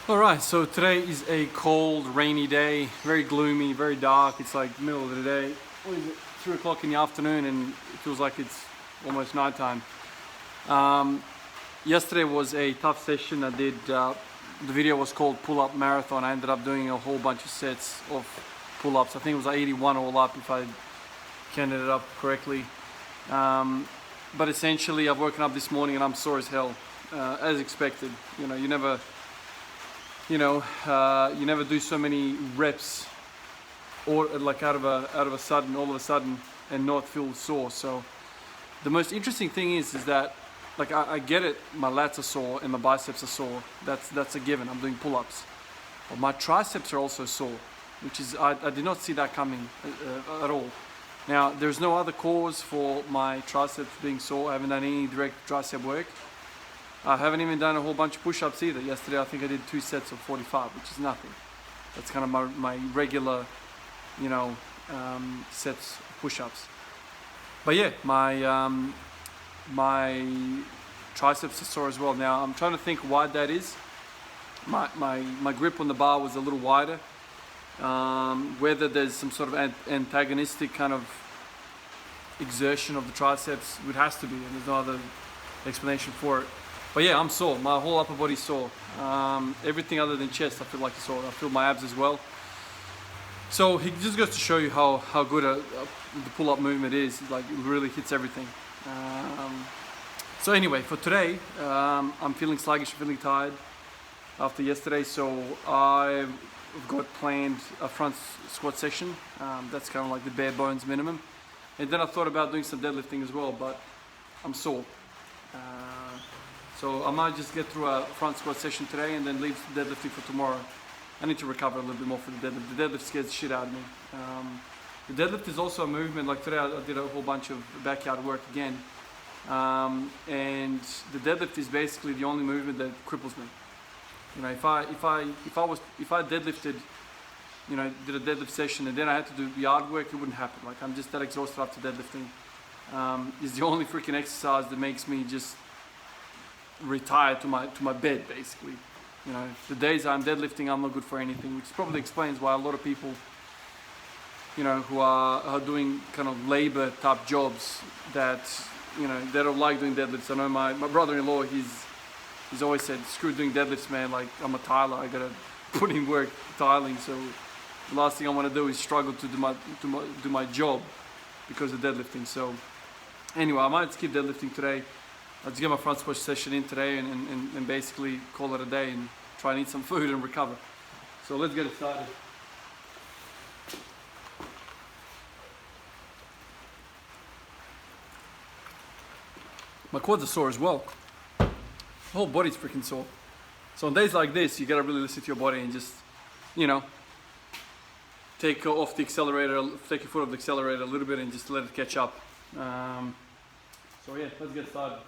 Alright, so today is a cold, rainy day, very gloomy, very dark. It's like middle of the day. What is it? 3 o'clock in the afternoon and it feels like it's almost nighttime. Yesterday was a tough session. I did, the video was called Pull-Up Marathon. I ended up doing a whole bunch of sets of pull-ups. I think it was 81 all up if I counted it up correctly. But essentially I've woken up this morning and I'm sore as hell, as expected. You know, you never do so many reps or like out of a sudden, all of a sudden, and not feel sore. So the most interesting thing is that like I get it, my lats are sore and my biceps are sore. That's a given. I'm doing pull-ups, but my triceps are also sore, which is I did not see that coming at all. Now there's no other cause for my triceps being sore. I haven't done any direct tricep work. I haven't even done a whole bunch of push-ups either. Yesterday I think I did 2 sets of 45, which is nothing. That's kind of my regular, sets of push-ups. But yeah, my triceps are sore as well. Now I'm trying to think why that is. My grip on the bar was a little wider. Whether there's some sort of antagonistic kind of exertion of the triceps, it has to be, and there's no other explanation for it. But yeah, I'm sore. My whole upper body's sore. Everything other than chest, I feel like it's sore. I feel my abs as well. So it just goes to show you how good the pull-up movement is. Like it really hits everything. So anyway, for today, I'm feeling sluggish, feeling tired after yesterday. So I've got planned a front squat session. That's kind of like the bare bones minimum. And then I thought about doing some deadlifting as well, but I'm sore. So I might just get through a front squat session today and then leave deadlifting for tomorrow. I need to recover a little bit more for the deadlift. The deadlift scares the shit out of me. The deadlift is also a movement. Like today I did a whole bunch of backyard work again. And the deadlift is basically the only movement that cripples me. You know, if I deadlifted, did a deadlift session and then I had to do yard work, it wouldn't happen. Like I'm just that exhausted after deadlifting. It's the only freaking exercise that makes me just retire to my bed, basically. The days I'm deadlifting, I'm not good for anything, which probably explains why a lot of people, who are doing kind of labor type jobs that, they don't like doing deadlifts. I know my brother-in-law, he's always said, screw doing deadlifts, man. Like I'm a tiler, I gotta put in work tiling. So the last thing I want to do is struggle to do my job because of deadlifting. So anyway, I might skip deadlifting today. I'll just get my front squat session in today and basically call it a day and try and eat some food and recover. So let's get it started. My quads are sore as well. The whole body's freaking sore. So on days like this, you gotta really listen to your body and just, take off the accelerator, take your foot off the accelerator a little bit and just let it catch up. So yeah, let's get started.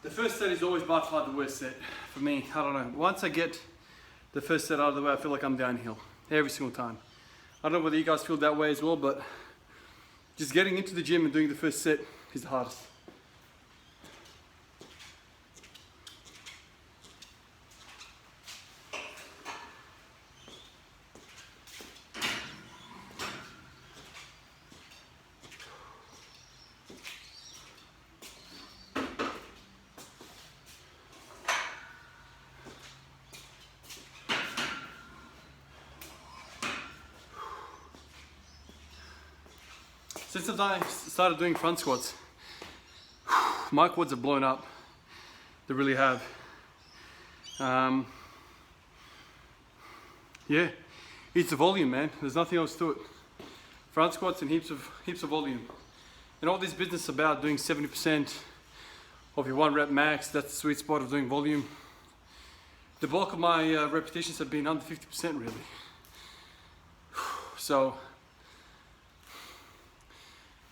The first set is always by far the worst set for me. I don't know. Once I get the first set out of the way, I feel like I'm downhill every single time. I don't know whether you guys feel that way as well, but just getting into the gym and doing the first set is the hardest. Since I started doing front squats, my quads have blown up. They really have. Yeah, it's the volume, man. There's nothing else to it. Front squats and heaps of volume. And all this business is about doing 70% of your 1 rep max. That's the sweet spot of doing volume. The bulk of my repetitions have been under 50% really. So,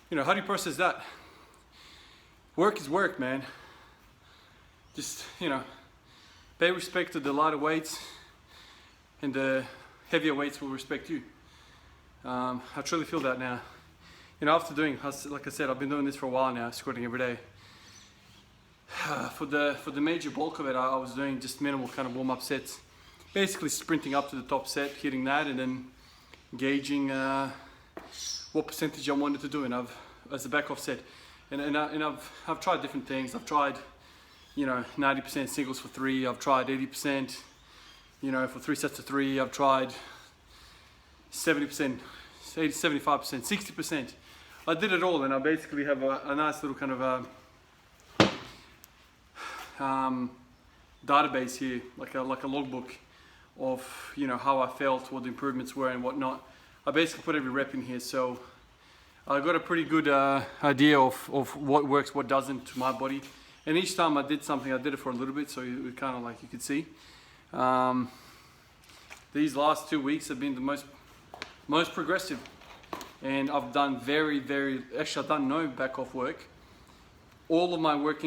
you know, how do you process that? Work is work, man. Just, you know, pay respect to the lighter weights, and the heavier weights will respect you. I truly feel that now. You know, after doing, like I said, I've been doing this for a while now, squatting every day. For the major bulk of it, I was doing just minimal kind of warm-up sets. Basically sprinting up to the top set, hitting that, and then gauging what percentage I wanted to do, and as a back-off set. And I've tried different things. I've tried, you know, 90% singles for 3. I've tried 80%, you know, for 3 sets of 3. I've tried 70%, 80, 75%, 60%. I did it all, and I basically have a nice little kind of database here, like a logbook of, you know, how I felt, what the improvements were and whatnot. I basically put every rep in here, so I got a pretty good idea of what works, what doesn't to my body. And each time I did something, I did it for a little bit, so it kind of like you could see. These last 2 weeks have been the most progressive, and I've done actually I've done no back off work. All of my work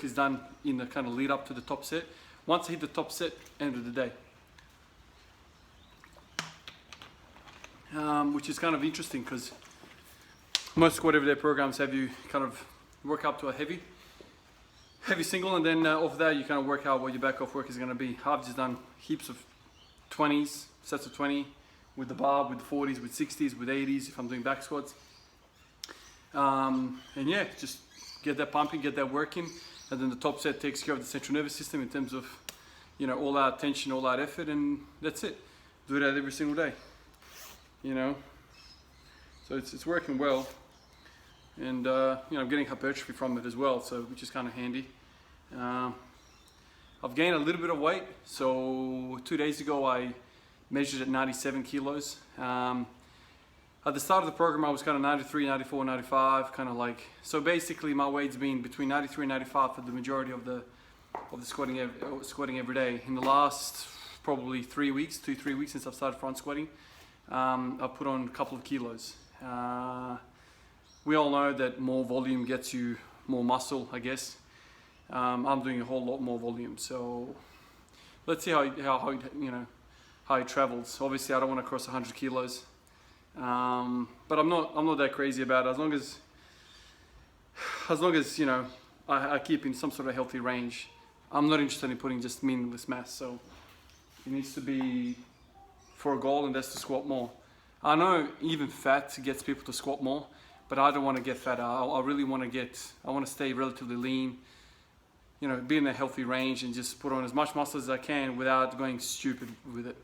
is done in the kind of lead up to the top set. Once I hit the top set, end of the day. Which is kind of interesting because most squat everyday programs have you kind of work up to a heavy single, and then off that you kind of work out what your back off work is going to be. I've just done heaps of 20s, sets of 20 with the bar, with the 40s, with 60s, with 80s if I'm doing back squats. And yeah, just get that pumping, get that working, and then the top set takes care of the central nervous system in terms of, you know, all out tension, all out effort, and that's it. Do that every single day, you know. So it's working well, and you know, I'm getting hypertrophy from it as well, so which is kind of handy. I've gained a little bit of weight. So 2 days ago I measured at 97 kilos. At the start of the program I was kind of 93, 94, 95, kind of like, so basically my weight's been between 93 and 95 for the majority of the squatting every day. In the last probably 3 weeks, 2-3 weeks since I've started front squatting, I've put on a couple of kilos. We all know that more volume gets you more muscle, I guess. I'm doing a whole lot more volume, so let's see how it travels. Obviously I don't want to cross 100 kilos. But I'm not that crazy about it. As long as you know, I keep in some sort of healthy range. I'm not interested in putting just meaningless mass. So it needs to be for a goal, and that's to squat more. I know even fat gets people to squat more, but I don't want to get fatter. I really want to stay relatively lean. You know, be in a healthy range and just put on as much muscle as I can without going stupid with it.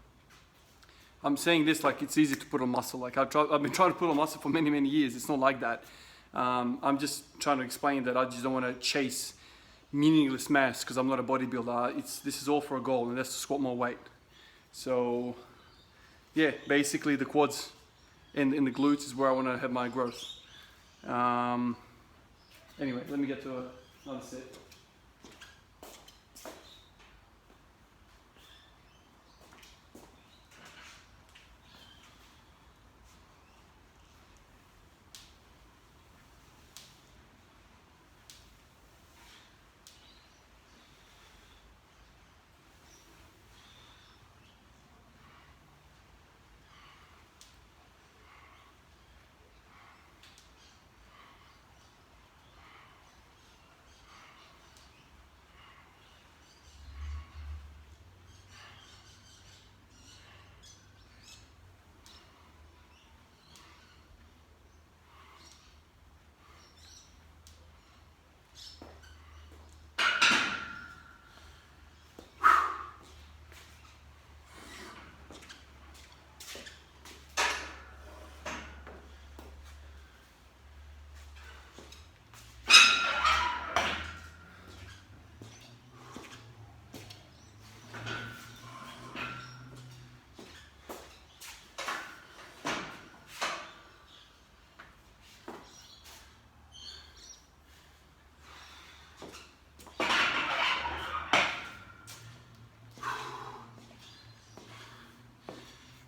I'm saying this like it's easy to put on muscle. Like I've been trying to put on muscle for many years. It's not like that. I'm just trying to explain that I just don't want to chase meaningless mass because I'm not a bodybuilder. This is all for a goal, and that's to squat more weight. So yeah, basically the quads and the glutes is where I want to have my growth. Anyway, let me get to another set.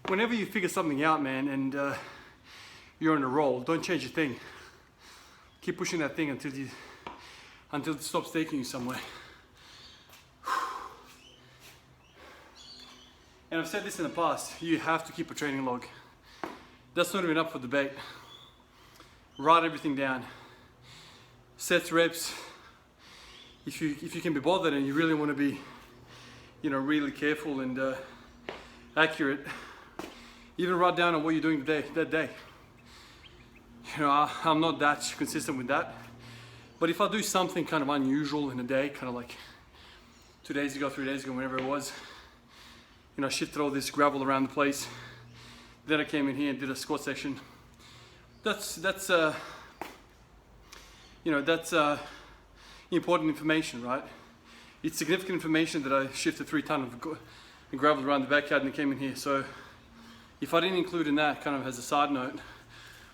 whenever you figure something out, man, and you're on a roll, don't change a thing. Keep pushing that thing until it stops taking you somewhere. And I've said this in the past, you have to keep a training log. That's not even up for debate. Write everything down. Sets, reps. If you can be bothered and you really want to be, really careful and accurate, even write down on what you're doing that day. I'm not that consistent with that. But if I do something kind of unusual in a day, kind of like 2 days ago, 3 days ago, whenever it was, I shifted all this gravel around the place. Then I came in here and did a squat session. That's important information, right? It's significant information that I shifted 3 tons of gravel around the backyard and came in here. So if I didn't include in that kind of as a side note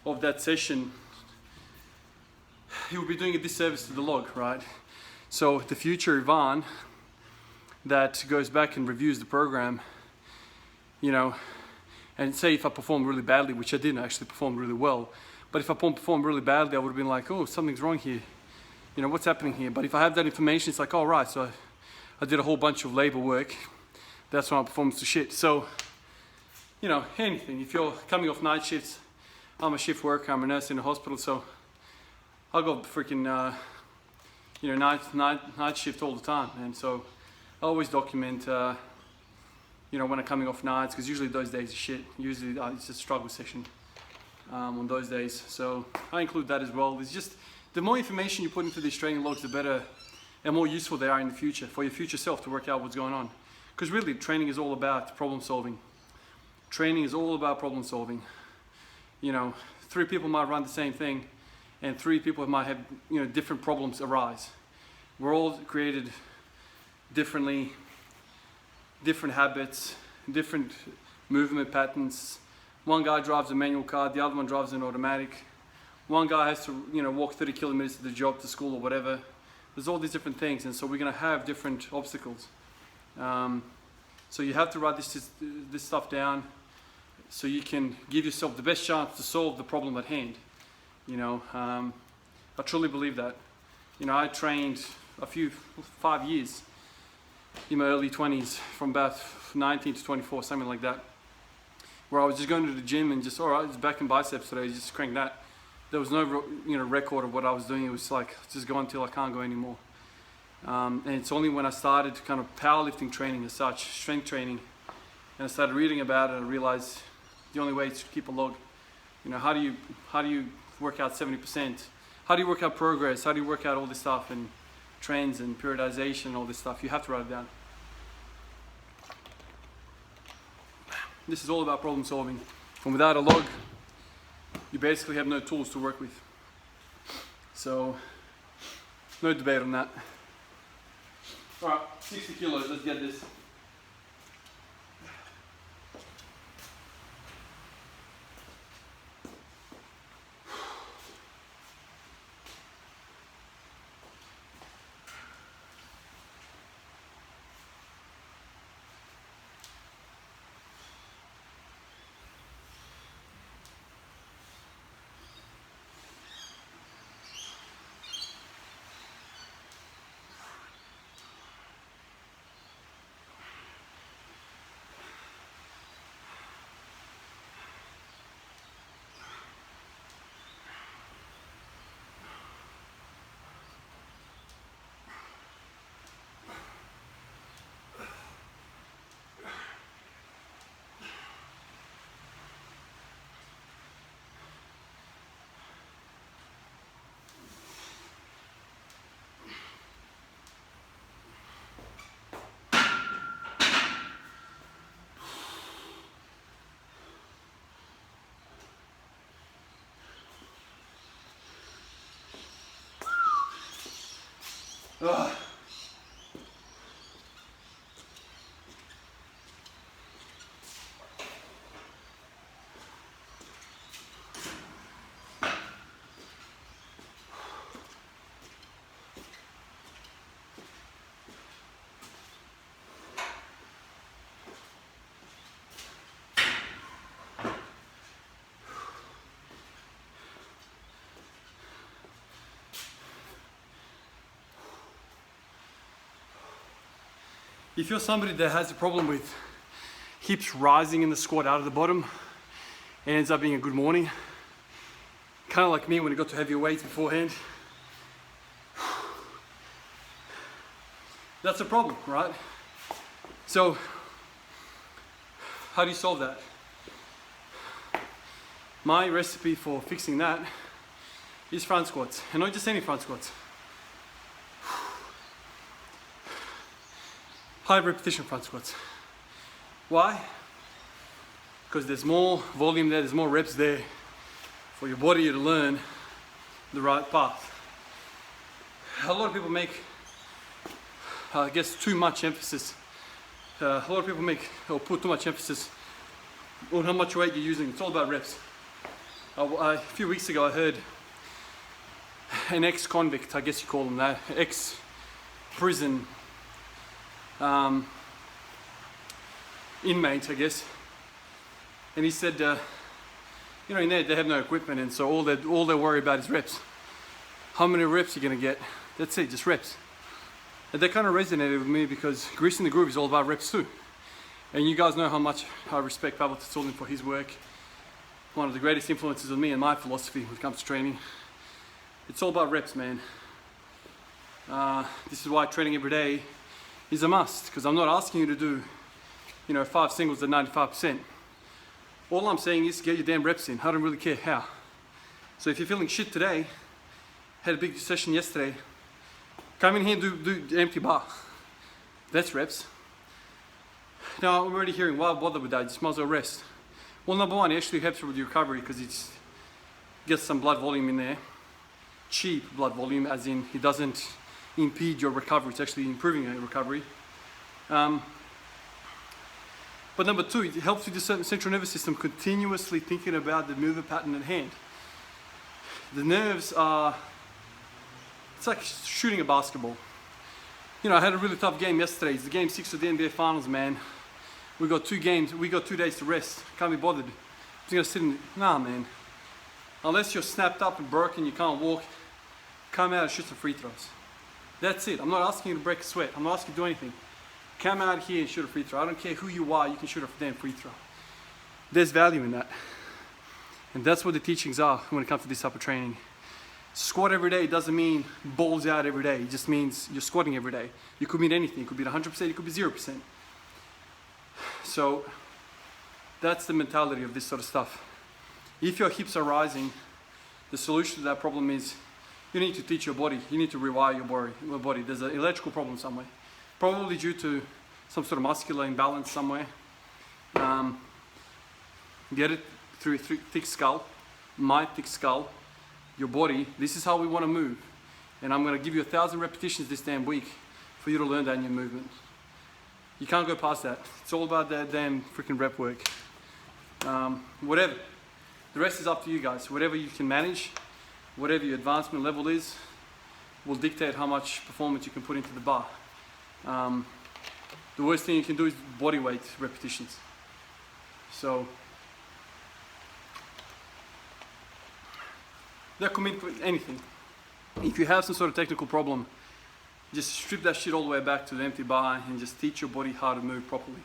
of that session, he would be doing a disservice to the log, right? So the future Ivan that goes back and reviews the program, and say if I performed really badly, which I didn't actually perform really well, but if I performed really badly, I would have been like, oh, something's wrong here. What's happening here? But if I have that information, it's like, oh, right, so I did a whole bunch of labor work. That's when my performance was shit. So, anything. If you're coming off night shifts, I'm a shift worker, I'm a nurse in a hospital, so I'll go freaking, night shift all the time. And so I always document, when I'm coming off nights, because usually those days are shit. Usually it's a struggle session on those days. So I include that as well. It's just, the more information you put into these training logs, the better and more useful they are in the future, for your future self to work out what's going on. Because really, training is all about problem solving. Training is all about problem solving. 3 people might run the same thing, and 3 people might have, different problems arise. We're all created differently, different habits, different movement patterns. One guy drives a manual car, the other one drives an automatic. One guy has to, walk 30 kilometers to the job, to school, or whatever. There's all these different things, and so we're going to have different obstacles. So you have to write this stuff down so you can give yourself the best chance to solve the problem at hand. I truly believe that. I trained 5 years in my early 20s, from about 19 to 24, something like that, where I was just going to the gym and just, all right, it's back and biceps today, just crank that. There was no record of what I was doing. It was like, just go until I can't go anymore. And it's only when I started kind of powerlifting training as such, strength training, and I started reading about it, I realized the only way is to keep a log. How do you work out 70%? How do you work out progress? How do you work out all this stuff and trends and periodization and all this stuff? You have to write it down. This is all about problem solving. And without a log, you basically have no tools to work with. So, no debate on that. All right, 60 kilos, let's get this. Ugh. If you're somebody that has a problem with hips rising in the squat out of the bottom, it ends up being a good morning. Kind of like me when I got to heavier weights beforehand. That's a problem, right? So, how do you solve that? My recipe for fixing that is front squats, and not just any front squats. High repetition front squats. Why? Because there's more volume there, there's more reps there for your body to learn the right path. A lot of people make, I guess, too much emphasis. A lot of people make or put too much emphasis on how much weight you're using. It's all about reps. A few weeks ago I heard an ex-convict, I guess you call them that, ex-prison inmate, I guess, and he said, you know, in there they have no equipment, and so all they worry about is reps. How many reps you're gonna get? That's it, just reps. And that kind of resonated with me because Greasing the Groove is all about reps too. And you guys know how much I respect Pavel Tsatsouline for his work. One of the greatest influences on me and my philosophy when it comes to training. It's all about reps, man. This is why training every day is a must, because I'm not asking you to do, you know, 5 singles at 95%. All I'm saying is get your damn reps in. I don't really care how. So if you're feeling shit today, had a big session yesterday, come in here and do empty bar. That's reps. Now I'm already hearing, why bother with that? You just might as well rest. Well, number one, it actually helps with your recovery because it gets some blood volume in there. Cheap blood volume, as in it doesn't impede your recovery. It's actually improving your recovery. But number two, it helps with the central nervous system continuously thinking about the movement pattern at hand. The nerves are, it's like shooting a basketball. You know, I had a really tough game yesterday. It's the game 6 of the NBA Finals, man. We got 2 games, we got 2 days to rest. Can't be bothered. I'm just gonna sit in, nah, man. Unless you're snapped up and broken, you can't walk, come out and shoot some free throws. That's it. I'm not asking you to break a sweat. I'm not asking you to do anything. Come out here and shoot a free throw. I don't care who you are, you can shoot a damn free throw. There's value in that. And that's what the teachings are when it comes to this type of training. Squat every day doesn't mean balls out every day. It just means you're squatting every day. You could mean anything. It could be 100%, it could be 0%. So that's the mentality of this sort of stuff. If your hips are rising, the solution to that problem is you need to teach your body. You need to rewire your body. There's an electrical problem somewhere. Probably due to some sort of muscular imbalance somewhere. Get it through a thick skull, my thick skull, your body. This is how we want to move. And I'm going to give you 1,000 repetitions this damn week for you to learn that in your movement. You can't go past that. It's all about that damn freaking rep work. Whatever. The rest is up to you guys. Whatever you can manage, whatever your advancement level is, will dictate how much performance you can put into the bar. The worst thing you can do is body weight repetitions. So that could mean anything. If you have some sort of technical problem, just strip that shit all the way back to the empty bar and just teach your body how to move properly,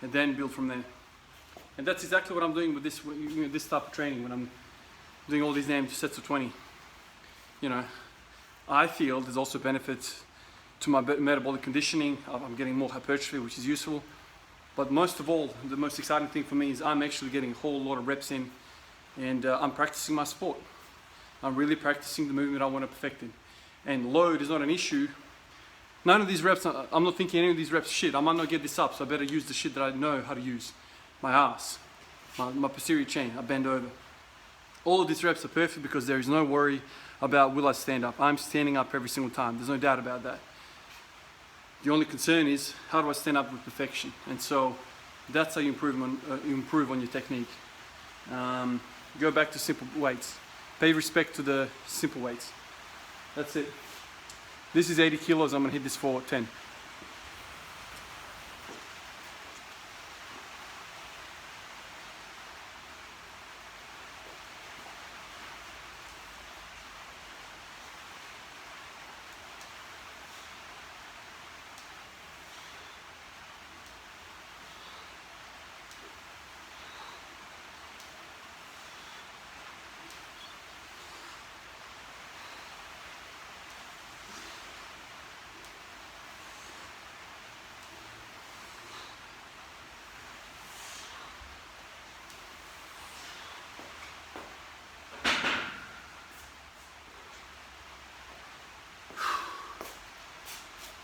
and then build from there. And that's exactly what I'm doing with this, this type of training when I'm doing all these damn sets of 20. You know, I feel there's also benefits to my metabolic conditioning. I'm getting more hypertrophy, which is useful. But most of all, the most exciting thing for me is I'm actually getting a whole lot of reps in, and I'm practicing my sport. I'm really practicing the movement I want to perfect in. And load is not an issue. None of these reps, I'm not thinking any of these reps, shit, I might not get this up, so I better use the shit that I know how to use. My ass, my posterior chain, I bend over. All of these reps are perfect because there is no worry about will I stand up. I'm standing up every single time, there's no doubt about that. The only concern is how do I stand up with perfection? And so that's how you improve on your technique. Go back to simple weights. Pay respect to the simple weights. That's it. This is 80 kilos, I'm gonna hit this for 10.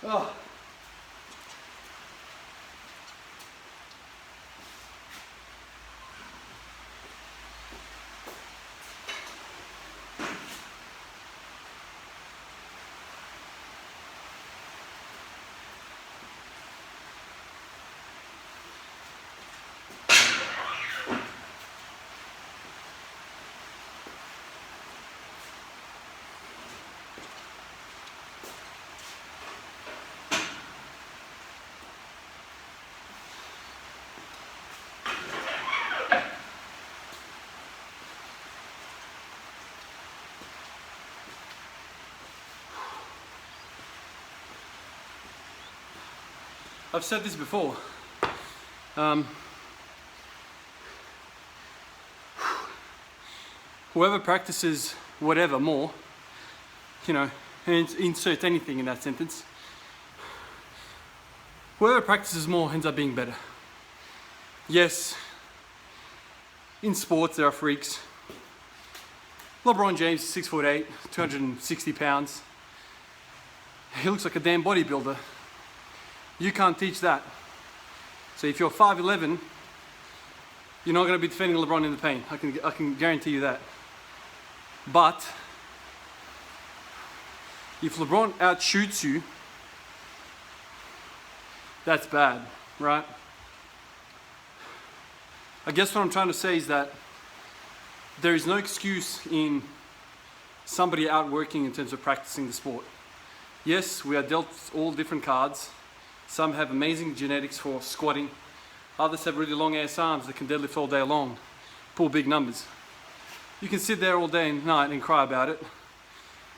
Oh. I've said this before. Whoever practices whatever more, you know, and insert anything in that sentence, whoever practices more ends up being better. Yes, in sports there are freaks. LeBron James is 6'8", 260 pounds. He looks like a damn bodybuilder. You can't teach that. So if you're 5'11", you're not going to be defending LeBron in the paint. I can guarantee you that. But if LeBron outshoots you, that's bad, right? I guess what I'm trying to say is that there is no excuse in somebody outworking in terms of practicing the sport. Yes, we are dealt all different cards. Some have amazing genetics for squatting. Others have really long ass arms that can deadlift all day long, pull big numbers. You can sit there all day and night and cry about it.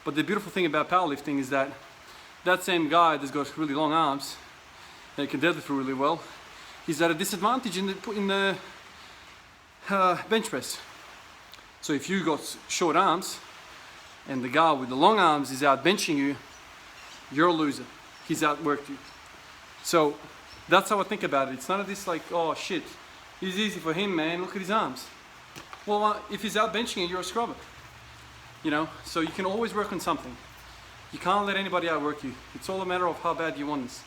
But the beautiful thing about powerlifting is that that same guy that's got really long arms and can deadlift really well, he's at a disadvantage in the bench press. So if you got short arms and the guy with the long arms is out benching you, you're a loser. He's outworked you. So that's how I think about it. It's none of this like, oh shit, it's easy for him, man, look at his arms. Well, if he's out benching you, you're a scrubber. You know, so you can always work on something. You can't let anybody outwork you. It's all a matter of how bad you want this.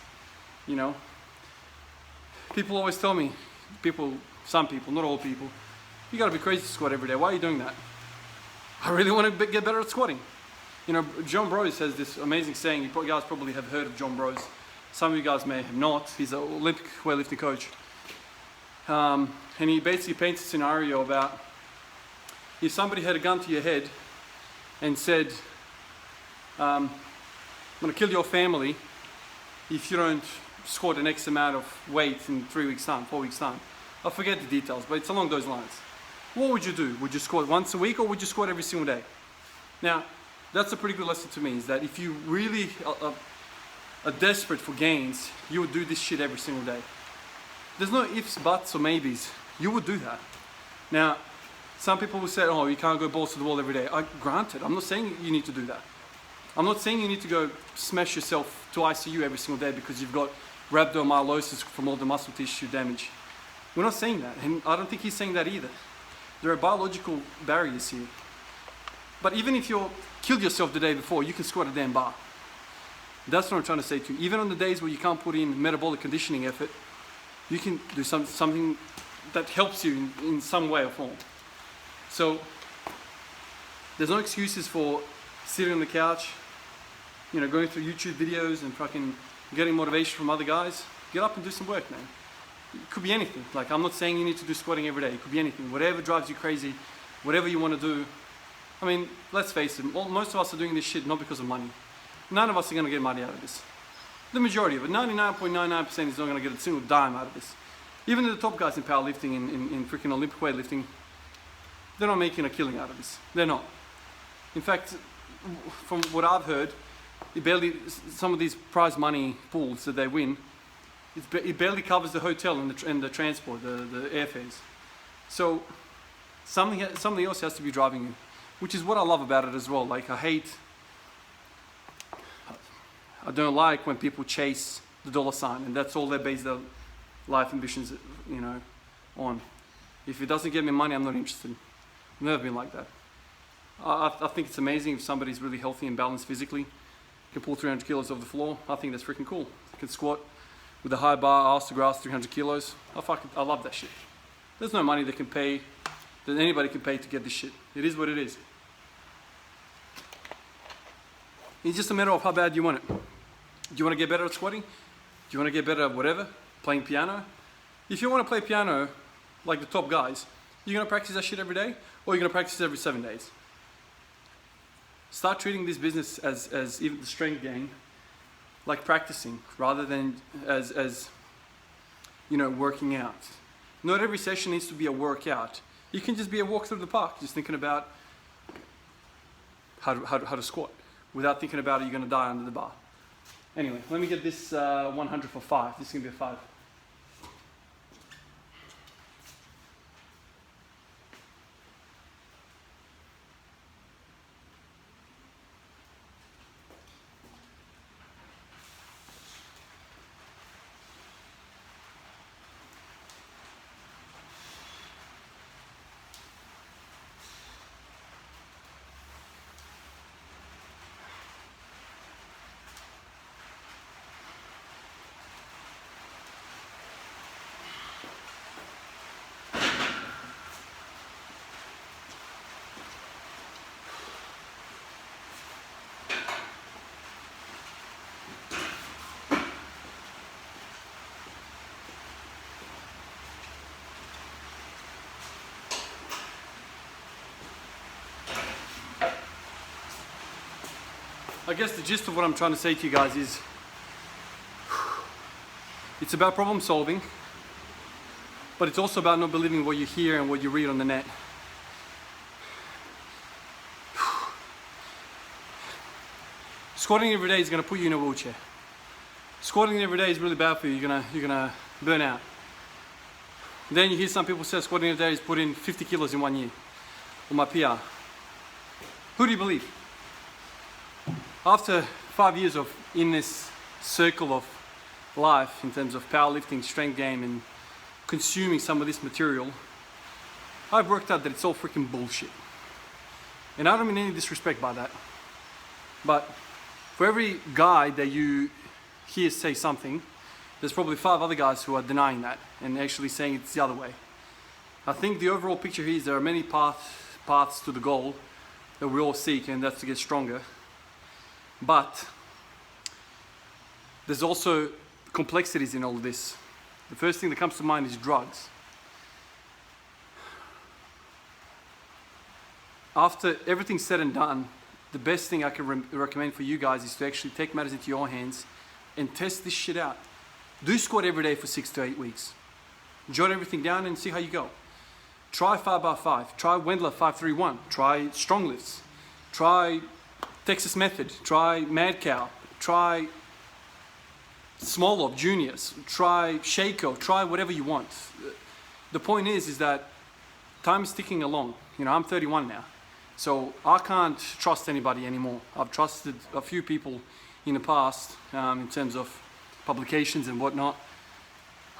You know, people always tell me, some people, not all people, you gotta be crazy to squat every day. Why are you doing that? I really want to get better at squatting. You know, John Brose has this amazing saying. You guys probably have heard of John Brose. Some of you guys may have not. He's an Olympic weightlifting coach. And he basically paints a scenario about if somebody had a gun to your head and said, I'm going to kill your family if you don't squat an X amount of weight in 3 weeks' time, 4 weeks' time. I forget the details, but it's along those lines. What would you do? Would you squat once a week or would you squat every single day? Now, that's a pretty good lesson to me, is that if you really are desperate for gains, you would do this shit every single day. There's no ifs, buts, or maybes. You would do that. Now, some people will say, oh, you can't go balls to the wall every day. Granted, I'm not saying you need to do that. I'm not saying you need to go smash yourself to ICU every single day because you've got rhabdomyolysis from all the muscle tissue damage. We're not saying that, and I don't think he's saying that either. There are biological barriers here. But even if you killed yourself the day before, you can squat a damn bar. That's what I'm trying to say to you. Even on the days where you can't put in metabolic conditioning effort, you can do something that helps you in some way or form. So there's no excuses for sitting on the couch, you know, going through YouTube videos and fucking getting motivation from other guys. Get up and do some work, man. It could be anything. Like, I'm not saying you need to do squatting every day. It could be anything. Whatever drives you crazy, whatever you want to do. I mean, let's face it, most of us are doing this shit not because of money. None of us are going to get money out of this. The majority of it, 99.99% is not going to get a single dime out of this. Even the top guys in powerlifting, in freaking Olympic weightlifting, they're not making a killing out of this. They're not. In fact, from what I've heard, some of these prize money pools that they win, it barely covers the hotel and the transport, the airfares. So something else has to be driving you, which is what I love about it as well. Like, I don't like when people chase the dollar sign and that's all they base their life ambitions, you know, on. If it doesn't get me money, I'm not interested. I've never been like that. I think it's amazing if somebody's really healthy and balanced physically can pull 300 kilos off the floor. I think that's freaking cool. You can squat with a high bar, ass to grass, 300 kilos. I love that shit. There's no money that anybody can pay to get this shit. It is what it is. It's just a matter of how bad you want it. Do you want to get better at squatting? Do you want to get better at whatever? Playing piano? If you want to play piano like the top guys, you're going to practice that shit every day, or you're going to practice it every 7 days. Start treating this business as even the strength gain, like practicing, rather than as you know, working out. Not every session needs to be a workout. It can just be a walk through the park, just thinking about how to squat. Without thinking about it, you're going to die under the bar. Anyway, let me get this 100 for 5. This is going to be a 5. I guess the gist of what I'm trying to say to you guys is it's about problem solving, but it's also about not believing what you hear and what you read on the net. Squatting every day is going to put you in a wheelchair. Squatting every day is really bad for you. You're gonna burn out. Then you hear some people say squatting every day is put in 50 kilos in 1 year, or my PR. Who do you believe? After 5 years of in this circle of life in terms of powerlifting, strength gain, and consuming some of this material, I've worked out that it's all freaking bullshit. And I don't mean any disrespect by that. But for every guy that you hear say something, there's probably 5 other guys who are denying that and actually saying it's the other way. I think the overall picture here is there are many paths to the goal that we all seek, and that's to get stronger. But there's also complexities in all of this. The first thing that comes to mind is drugs. After everything's said and done, the best thing I can recommend for you guys is to actually take matters into your hands and test this shit out. Do squat every day for 6 to 8 weeks. Jot everything down and see how you go. Try 5x5. Try Wendler 531. Try strong lifts. Try Texas Method, try Mad Cow, try Smolov Juniors, try Shaco, try whatever you want. The point is that time is ticking along. You know, I'm 31 now, so I can't trust anybody anymore. I've trusted a few people in the past in terms of publications and whatnot.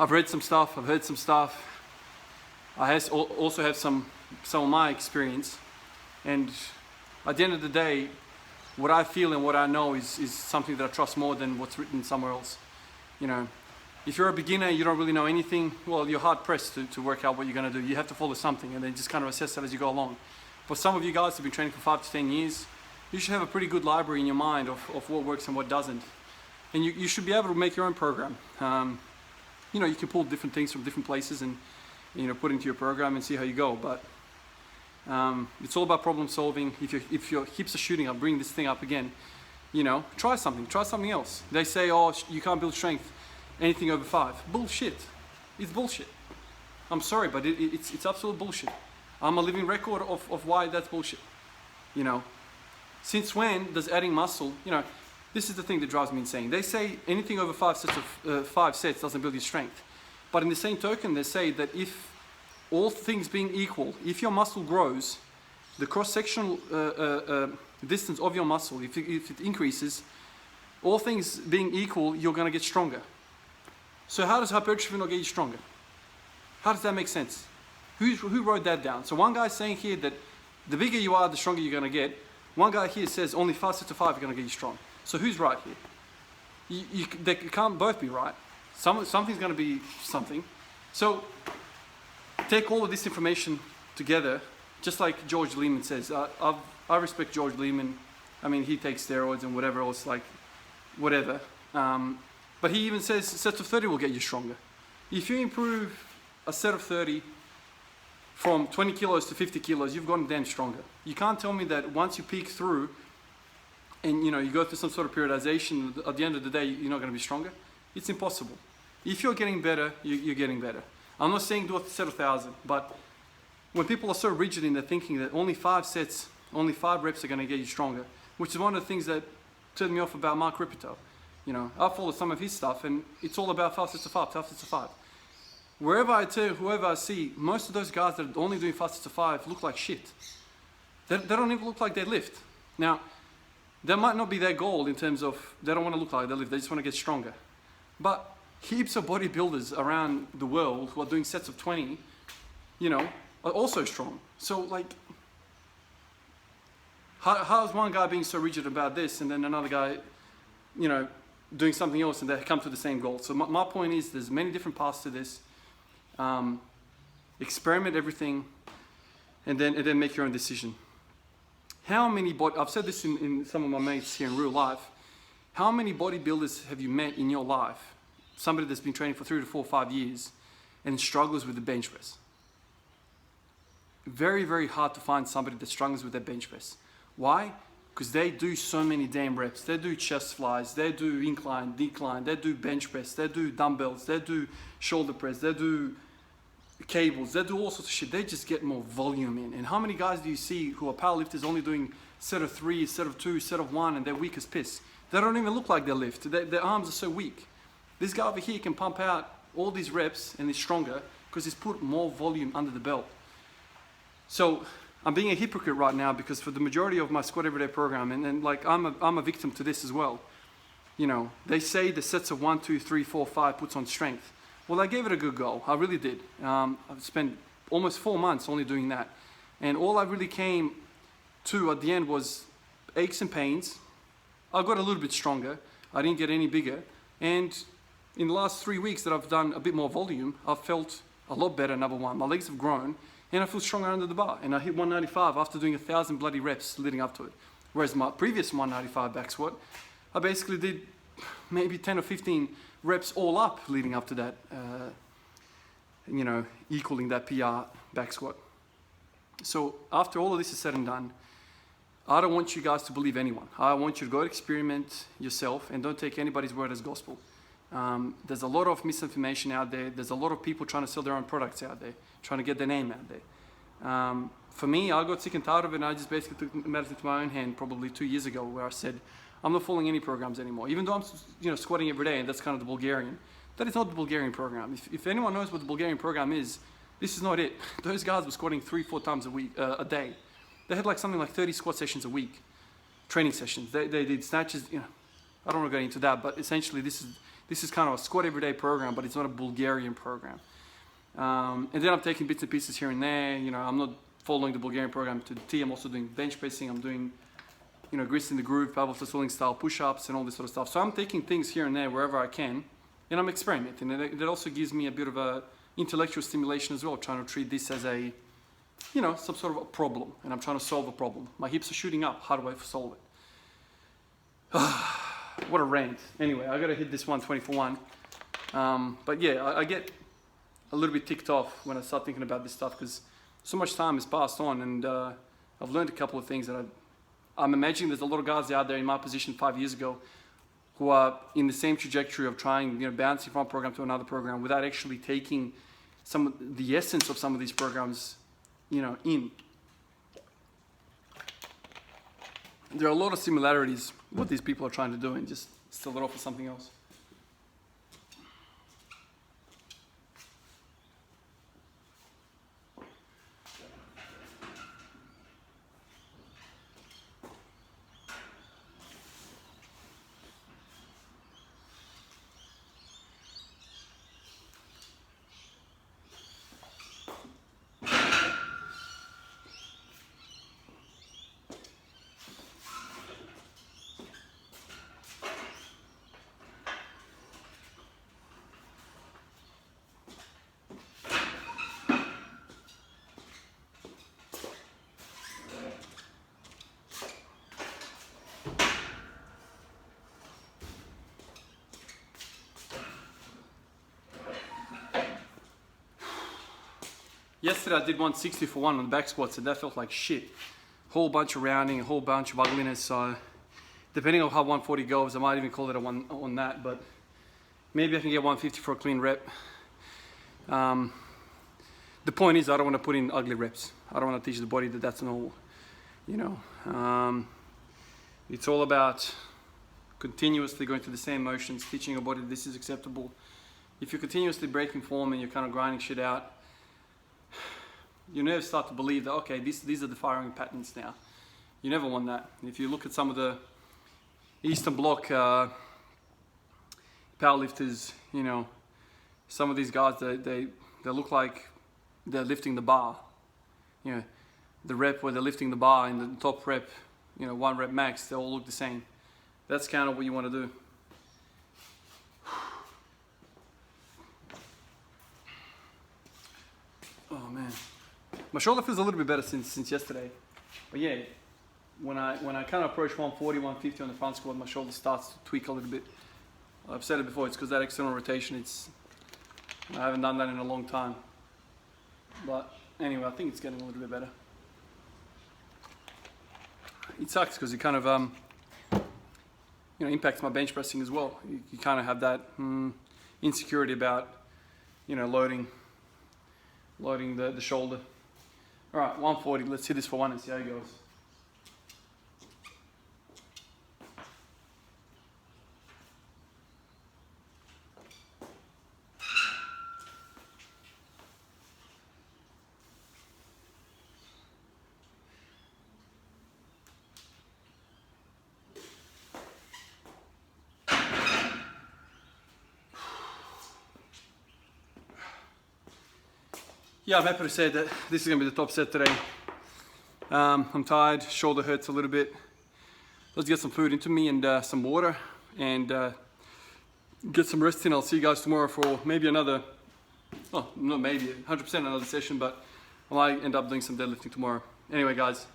I've read some stuff, I've heard some stuff. I also have some of my experience, and at the end of the day, what I feel and what I know is something that I trust more than what's written somewhere else. You know, if you're a beginner, you don't really know anything, well, you're hard pressed to work out what you're going to do. You have to follow something and then just kind of assess that as you go along. For some of you guys who've been training for 5 to 10 years, you should have a pretty good library in your mind of what works and what doesn't. And you should be able to make your own program. You know, you can pull different things from different places and, you know, put into your program and see how you go. But it's all about problem solving. If your hips are shooting, I'll bring this thing up again. You know, try something else. They say, oh, you can't build strength anything over 5. Bullshit. It's bullshit. I'm sorry, but it's absolute bullshit. I'm a living record of why that's bullshit. You know, since when does adding muscle, you know, this is the thing that drives me insane. They say anything over 5 sets doesn't build your strength. But in the same token, they say that if all things being equal, if your muscle grows, the cross-sectional distance of your muscle, if it increases, all things being equal, you're going to get stronger. So how does hypertrophy not get you stronger? How does that make sense? Who wrote that down? So one guy's saying here that the bigger you are, the stronger you're going to get. One guy here says only 5 sets of 5 are going to get you strong. So who's right here? They can't both be right. Something's going to be something. So take all of this information together, just like George Lehman says. I respect George Lehman. I mean, he takes steroids and whatever else, like whatever. But he even says sets of 30 will get you stronger. If you improve a set of 30 from 20 kilos to 50 kilos, you've gotten damn stronger. You can't tell me that once you peak through and you go through some sort of periodization, at the end of the day, you're not going to be stronger. It's impossible. If you're getting better, you're getting better. I'm not saying do a set of 1,000, but when people are so rigid in their thinking that only 5 sets, only 5 reps are going to get you stronger, which is one of the things that turned me off about Mark Ripito. I follow some of his stuff, and it's all about 5 sets of 5, 5 sets of 5. Wherever I tell, whoever I see, most of those guys that are only doing 5 sets of 5 look like shit. They don't even look like they lift. Now, that might not be their goal in terms of they don't want to look like they lift, they just want to get stronger. But heaps of bodybuilders around the world who are doing sets of 20, are also strong. So like, how's one guy being so rigid about this and then another guy, doing something else and they come to the same goal? So my point is there's many different paths to this. Experiment everything and then make your own decision. How many I've said this in some of my mates here in real life. How many bodybuilders have you met in your life? Somebody that's been training for 3 to 4, 5 years and struggles with the bench press. Very, very hard to find somebody that struggles with their bench press. Why? Because they do so many damn reps. They do chest flies, they do incline, decline, they do bench press, they do dumbbells, they do shoulder press, they do cables, they do all sorts of shit. They just get more volume in. And how many guys do you see who are powerlifters only doing set of 3, set of 2, set of 1, and they're weak as piss? They don't even look like they lift. Their arms are so weak. This guy over here can pump out all these reps and is stronger because he's put more volume under the belt. So I'm being a hypocrite right now because for the majority of my Squat Everyday program, and like I'm a victim to this as well. They say the sets of 1, 2, 3, 4, 5 puts on strength. Well, I gave it a good go. I really did. I've spent almost 4 months only doing that. And all I really came to at the end was aches and pains. I got a little bit stronger. I didn't get any bigger. And in the last 3 weeks that I've done a bit more volume, I've felt a lot better, number one. My legs have grown and I feel stronger under the bar. And I hit 195 after doing 1,000 bloody reps leading up to it. Whereas my previous 195 back squat, I basically did maybe 10 or 15 reps all up leading up to that, equaling that PR back squat. So after all of this is said and done, I don't want you guys to believe anyone. I want you to go experiment yourself and don't take anybody's word as gospel. There's a lot of misinformation out there. There's a lot of people trying to sell their own products out there, trying to get their name out there. For me, I got sick and tired of it and I just basically took matters into my own hand probably 2 years ago where I said, I'm not following any programs anymore. Even though I'm squatting every day and that's kind of the Bulgarian. That is not the Bulgarian program. If anyone knows what the Bulgarian program is, this is not it. Those guys were squatting 3-4 times a day. They had something like 30 squat sessions a week, training sessions. They did snatches, I don't want to go into that, but essentially this is kind of a Squat Everyday program, but it's not a Bulgarian program. And then I'm taking bits and pieces here and there. I'm not following the Bulgarian program to the T. I'm also doing bench pressing. I'm doing, grist in the groove, powerlifter swilling style push-ups and all this sort of stuff. So I'm taking things here and there wherever I can, and I'm experimenting. And it also gives me a bit of a intellectual stimulation as well, trying to treat this as a, some sort of a problem, and I'm trying to solve a problem. My hips are shooting up. How do I solve it? What a rant. Anyway, I got to hit this 120 for 1. But yeah, I get a little bit ticked off when I start thinking about this stuff because so much time has passed on, and I've learned a couple of things that I'm imagining there's a lot of guys out there in my position 5 years ago who are in the same trajectory of trying, bouncing from one program to another program without actually taking the essence of some of these programs, in. There are a lot of similarities what these people are trying to do and just still it off for something else. Yesterday I did 160 for one on the back squats and that felt like shit. Whole bunch of rounding, a whole bunch of ugliness. So depending on how 140 goes, I might even call it a one on that, but maybe I can get 150 for a clean rep. The point is I don't want to put in ugly reps. I don't want to teach the body that that's normal, you know. It's all about continuously going through the same motions, teaching your body this is acceptable. If you're continuously breaking form and you're kind of grinding shit out, you never start to believe that, okay, these are the firing patterns now. You never want that. If you look at some of the Eastern Bloc powerlifters, you know, some of these guys, they look like they're lifting the bar. You know, the rep where they're lifting the bar and the top rep, you know, 1 rep max, they all look the same. That's kind of what you want to do. Oh man, my shoulder feels a little bit better since yesterday. But yeah, when I kind of approach 140, 150 on the front squat, my shoulder starts to tweak a little bit. I've said it before, it's because that external rotation, I haven't done that in a long time. But anyway, I think it's getting a little bit better. It sucks because it kind of you know, impacts my bench pressing as well. You kind of have that insecurity about, you know, loading the shoulder. All right, 140. Let's hit this for one and see how it goes. Yeah, I'm happy to say that this is going to be the top set today. I'm tired, shoulder hurts a little bit. Let's get some food into me and some water and get some rest in. I'll see you guys tomorrow for maybe another, oh, not maybe, 100% another session, but I might end up doing some deadlifting tomorrow. Anyway, guys,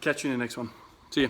catch you in the next one. See ya.